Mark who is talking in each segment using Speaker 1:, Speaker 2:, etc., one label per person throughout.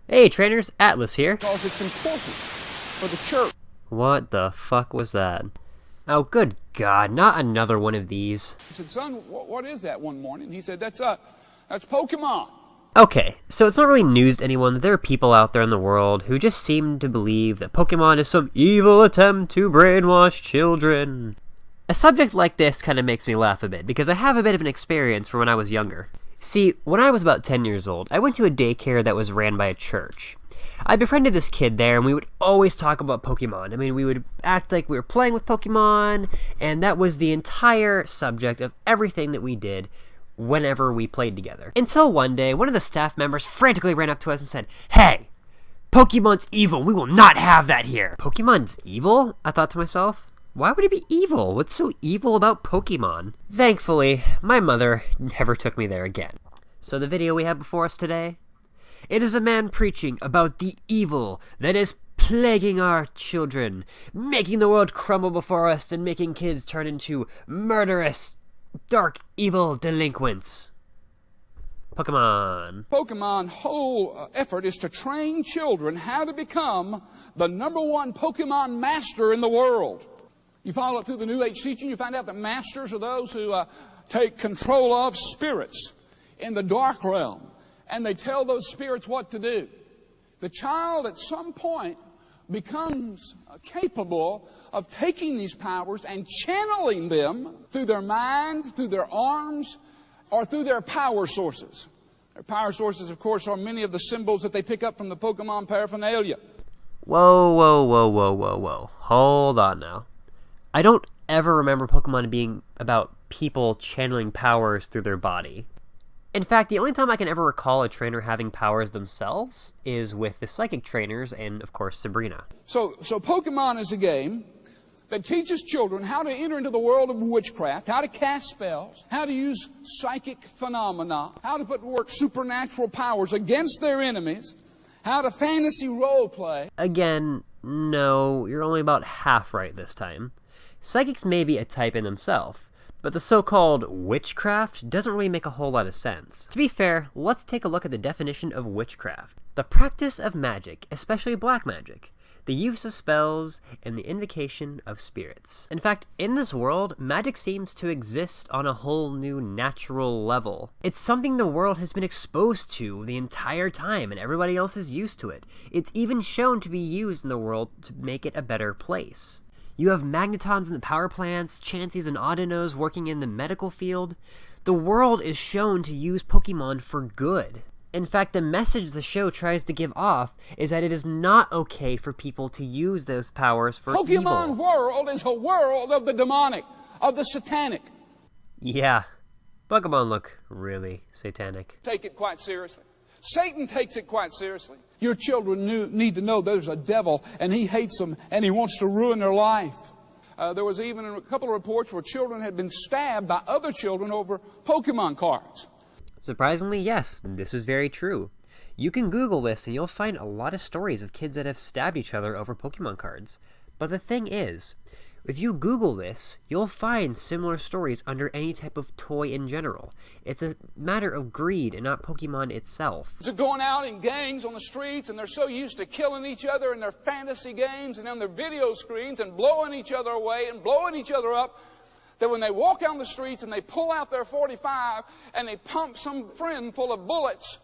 Speaker 1: Hey trainers, Atlas here.
Speaker 2: Because it's important for the church.
Speaker 1: What the fuck was that? Oh, good God, not another one of these.
Speaker 2: I said, son, what is that one morning? He said, that's Pokemon.
Speaker 1: Okay, so it's not really news to anyone that there are people out there in the world who just seem to believe that Pokemon is some evil attempt to brainwash children. A subject like this kind of makes me laugh a bit, because I have a bit of an experience from when I was younger. See, when I was about 10 years old, I went to a daycare that was ran by a church. I befriended this kid there, and we would always talk about Pokemon. I mean, we would act like we were playing with Pokemon, and that was the entire subject of everything that we did whenever we played together. Until one day, one of the staff members frantically ran up to us and said, "Hey, Pokemon's evil. We will not have that here." Pokemon's evil? I thought to myself. Why would it be evil? What's so evil about Pokemon? Thankfully, my mother never took me there again. So the video we have before us today? It is a man preaching about the evil that is plaguing our children, making the world crumble before us and making kids turn into murderous, dark, evil delinquents. Pokemon
Speaker 2: whole effort is to train children how to become the #1 Pokemon master in the world. You follow it through the New Age teaching, you find out that masters are those who take control of spirits in the dark realm, and they tell those spirits what to do. The child at some point becomes capable of taking these powers and channeling them through their mind, through their arms, or through their power sources. Their power sources, of course, are many of the symbols that they pick up from the Pokemon paraphernalia.
Speaker 1: Whoa. Hold on now. I don't ever remember Pokemon being about people channeling powers through their body. In fact, the only time I can ever recall a trainer having powers themselves is with the psychic trainers and, of course, Sabrina.
Speaker 2: So Pokemon is a game that teaches children how to enter into the world of witchcraft, how to cast spells, how to use psychic phenomena, how to put to work supernatural powers against their enemies, how to fantasy role play.
Speaker 1: Again, no, you're only about half right this time. Psychics may be a type in themselves, but the so-called witchcraft doesn't really make a whole lot of sense. To be fair, let's take a look at the definition of witchcraft. The practice of magic, especially black magic, the use of spells, and the invocation of spirits. In fact, in this world, magic seems to exist on a whole new natural level. It's something the world has been exposed to the entire time, and everybody else is used to it. It's even shown to be used in the world to make it a better place. You have magnetons in the power plants, Chanseys and Audinos working in the medical field. The world is shown to use Pokemon for good. In fact, the message the show tries to give off is that it is not okay for people to use those powers for evil.
Speaker 2: Pokemon world is a world of the demonic, of the satanic.
Speaker 1: Yeah, Pokemon look really satanic.
Speaker 2: Take it quite seriously. Satan takes it quite seriously. Your children need to know there's a devil, and he hates them, and he wants to ruin their life. There was even a couple of reports where children had been stabbed by other children over Pokemon cards.
Speaker 1: Surprisingly, yes, this is very true. You can Google this, and you'll find a lot of stories of kids that have stabbed each other over Pokemon cards. But the thing is, if you Google this, you'll find similar stories under any type of toy in general. It's a matter of greed and not Pokemon itself.
Speaker 2: They're going out in gangs on the streets, and they're so used to killing each other in their fantasy games and on their video screens and blowing each other away and blowing each other up, that when they walk down the streets and they pull out their .45 and they pump some friend full of bullets,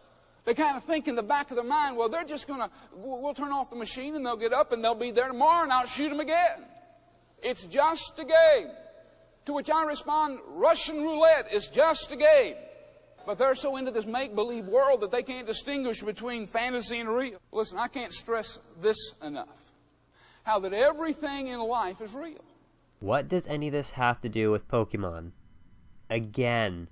Speaker 2: they kind of think in the back of their mind, well, they're just we'll turn off the machine and they'll get up and they'll be there tomorrow and I'll shoot them again. It's just a game. To which I respond, Russian roulette is just a game. But they're so into this make-believe world that they can't distinguish between fantasy and real. Listen, I can't stress this enough. How that everything in life is real.
Speaker 1: What does any of this have to do with Pokemon? Again,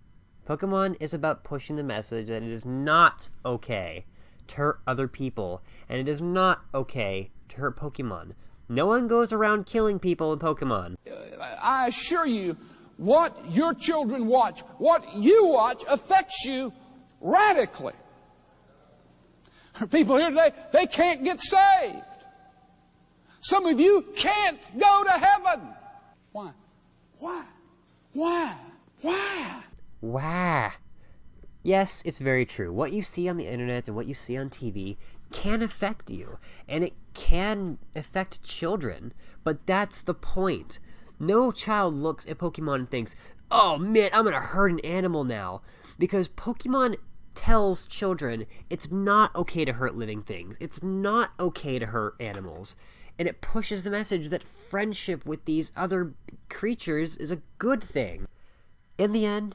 Speaker 1: Pokemon is about pushing the message that it is not okay to hurt other people, and it is not okay to hurt Pokemon. No one goes around killing people in Pokemon.
Speaker 2: I assure you, what your children watch, what you watch, affects you radically. People here today, they can't get saved. Some of you can't go to heaven. Why?
Speaker 1: Wow. Yes, it's very true. What you see on the internet and what you see on TV can affect you, and it can affect children, but that's the point. No child looks at Pokemon and thinks, oh man, I'm gonna hurt an animal now, because Pokemon tells children it's not okay to hurt living things. It's not okay to hurt animals. And it pushes the message that friendship with these other creatures is a good thing. In the end,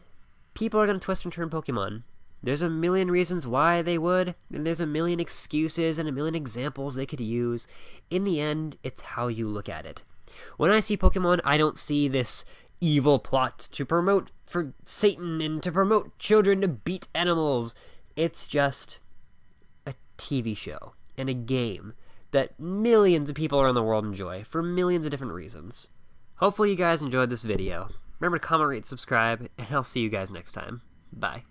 Speaker 1: people are going to twist and turn Pokemon. There's a million reasons why they would, and there's a million excuses and a million examples they could use. In the end, it's how you look at it. When I see Pokemon, I don't see this evil plot to promote for Satan and to promote children to beat animals. It's just a TV show and a game that millions of people around the world enjoy for millions of different reasons. Hopefully you guys enjoyed this video. Remember to comment, rate, subscribe, and I'll see you guys next time. Bye.